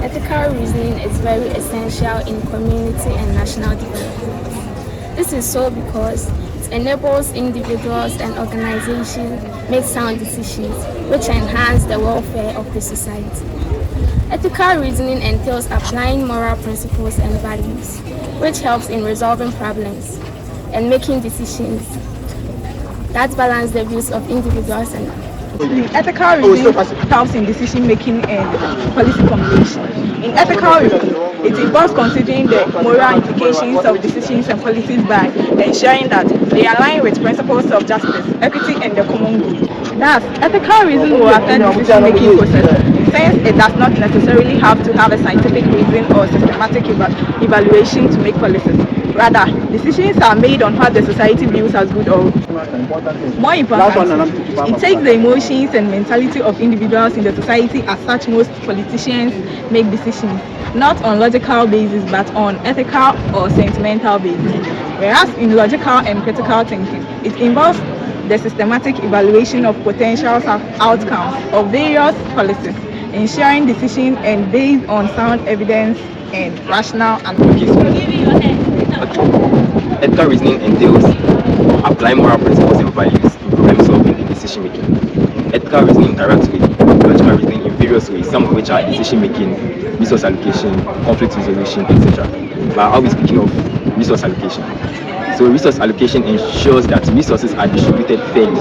Ethical reasoning is very essential in community and national development. This is so because it enables individuals and organizations make sound decisions which enhance the welfare of the society. Ethical reasoning entails applying moral principles and values, which helps in resolving problems and making decisions that balance the views of individuals and ethical reasoning helps in decision making and policy formulation. In ethical reasoning, it involves considering the moral implications of decisions and policies by ensuring that they align with principles of justice, equity, and the common good. Thus, ethical reason will affect decision making process, since it does not necessarily have to have a scientific reason or systematic evaluation to make policies. Rather, decisions are made on what the society views as good or more importantly, it takes the emotions and mentality of individuals in the society. As such, most politicians make decisions not on logical basis but on ethical or sentimental basis. Whereas in logical and critical thinking, it involves the systematic evaluation of potential outcomes of various policies, ensuring decisions and based on sound evidence and rational analysis. Ethical reasoning entails applying moral principles and values in problem solving and decision making. Ethical reasoning interacts with logical reasoning in various ways, some of which are decision making, resource allocation, conflict resolution, etc. But I'll be speaking of resource allocation. So resource allocation ensures that resources are distributed fairly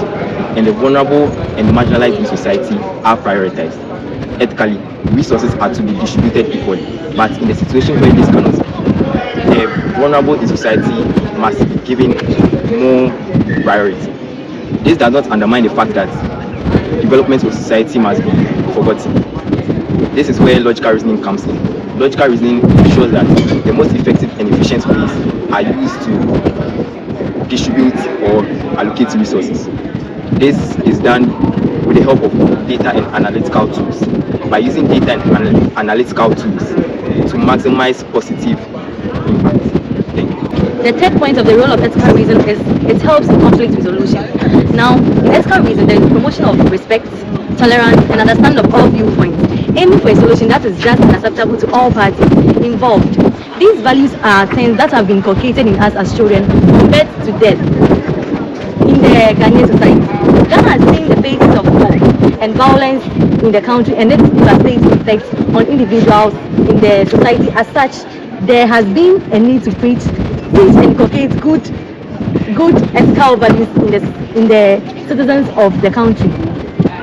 and the vulnerable and marginalized in society are prioritized. Ethically, resources are to be distributed equally, but in the situation where this cannot, the vulnerable in society must be given more priority. This does not undermine the fact that development of society must be forgotten. This is where logical reasoning comes in. Logical reasoning ensures that the most effective and efficient ways are used to distribute or allocate resources. This is done with the help of data and analytical tools. By using data and analytical tools to maximize positive impact. Thank you. The third point of the role of ethical reason is it helps in conflict resolution. Now, in ethical reason, there is promotion of respect, tolerance, and understanding of all viewpoints, aiming for a solution that is just and acceptable to all parties involved. These values are things that have been inculcated in us as children from birth to death in the Ghanaian society. Ghana has seen the faces of war and violence in the country and its devastating effects on individuals in the society. As such, there has been a need to preach and inculcate good ethical values in the citizens of the country.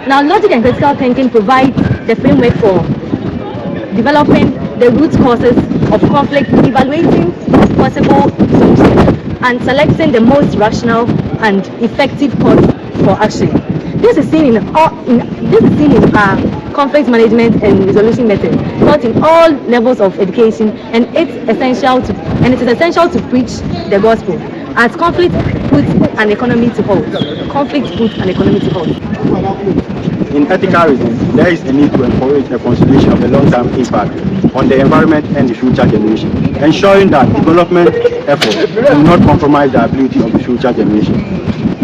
Now, logic and critical thinking provide the framework for developing the root causes of conflict, evaluating possible solutions, and selecting the most rational and effective course for action. This is seen in conflict management and resolution methods taught in all levels of education, and it is essential to preach the gospel. As conflict puts an economy to halt. In ethical reasons, there is a need to encourage a consideration of the long-term impact on the environment and the future generation, ensuring that development efforts do not compromise the ability of the future generation.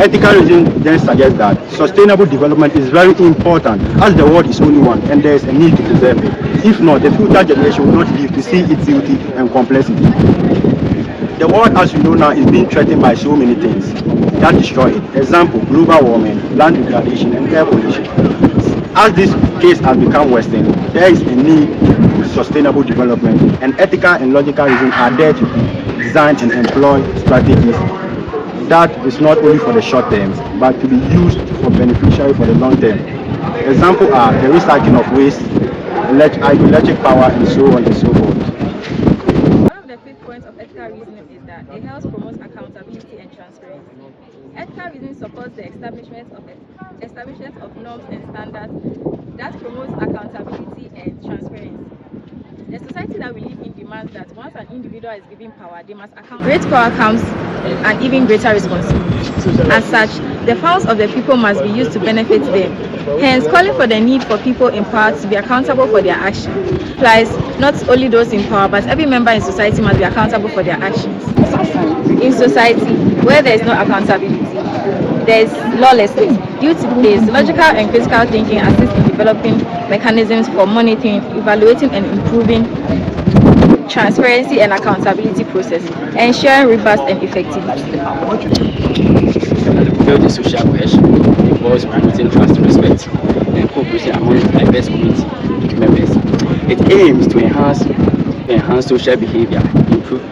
Ethical reason then suggests that sustainable development is very important, as the world is only one and there is a need to preserve it. If not, the future generation will not live to see its beauty and complexity. The world, as you know now, is being threatened by so many things that destroy it. Example, global warming, land degradation, and air pollution. As this case has become Western, there is a need for sustainable development, and ethical and logical reasons are there to design and employ strategies that is not only for the short term, but to be used for beneficiary for the long term. Examples are the recycling of waste, electric power, and so on and so forth. One of the fifth points of ethical reasoning is that it helps promote accountability and transparency. Ethical reasoning supports the establishment of norms and standards that promotes accountability and transparency. The society that we live in demands that once an individual is given power, they must account. Great power comes an even greater responsibility. As such, the powers of the people must be used to benefit them. Hence, calling for the need for people in power to be accountable for their actions applies not only those in power, but every member in society must be accountable for their actions. In society where there is no accountability, there's lawlessness. Due to this, logical and critical thinking assist in developing mechanisms for monitoring, evaluating, and improving transparency and accountability process, ensuring robust and effectivity. To build a social cohesion involves promoting trust, respect, and cooperation among diverse community members. It aims to enhance social behavior,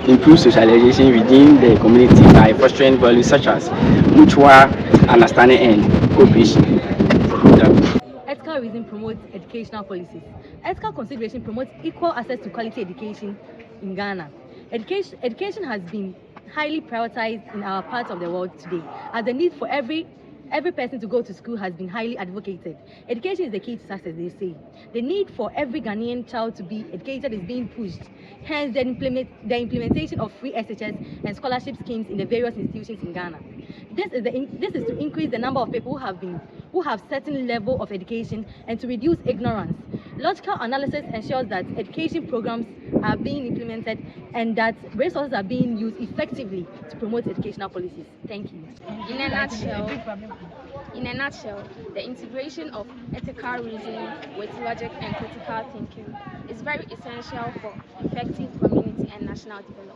improve socialization within the community by fostering values such as mutual understanding and cooperation. Ethical reason promotes educational policies. Ethical consideration promotes equal access to quality education in Ghana. Education has been highly prioritized in our part of the world today, as the need for every person to go to school has been highly advocated. Education is the key to success, they say. The need for every Ghanaian child to be educated is being pushed. Hence, the implementation of free SHS and scholarship schemes in the various institutions in Ghana. This is to increase the number of people who have certain level of education and to reduce ignorance. Logical analysis ensures that education programs are being implemented and that resources are being used effectively to promote educational policies. Thank you. In a nutshell, the integration of ethical reasoning with logic and critical thinking is very essential for effective community and national development.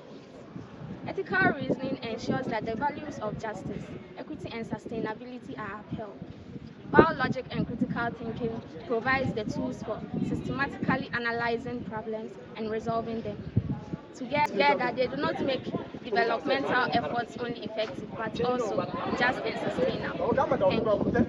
Ethical reasoning ensures that the values of justice, equity, and sustainability are upheld, while logic and critical thinking provides the tools for systematically analyzing problems and resolving them. Together, they do not make developmental efforts only effective, but also just and sustainable. Thank you.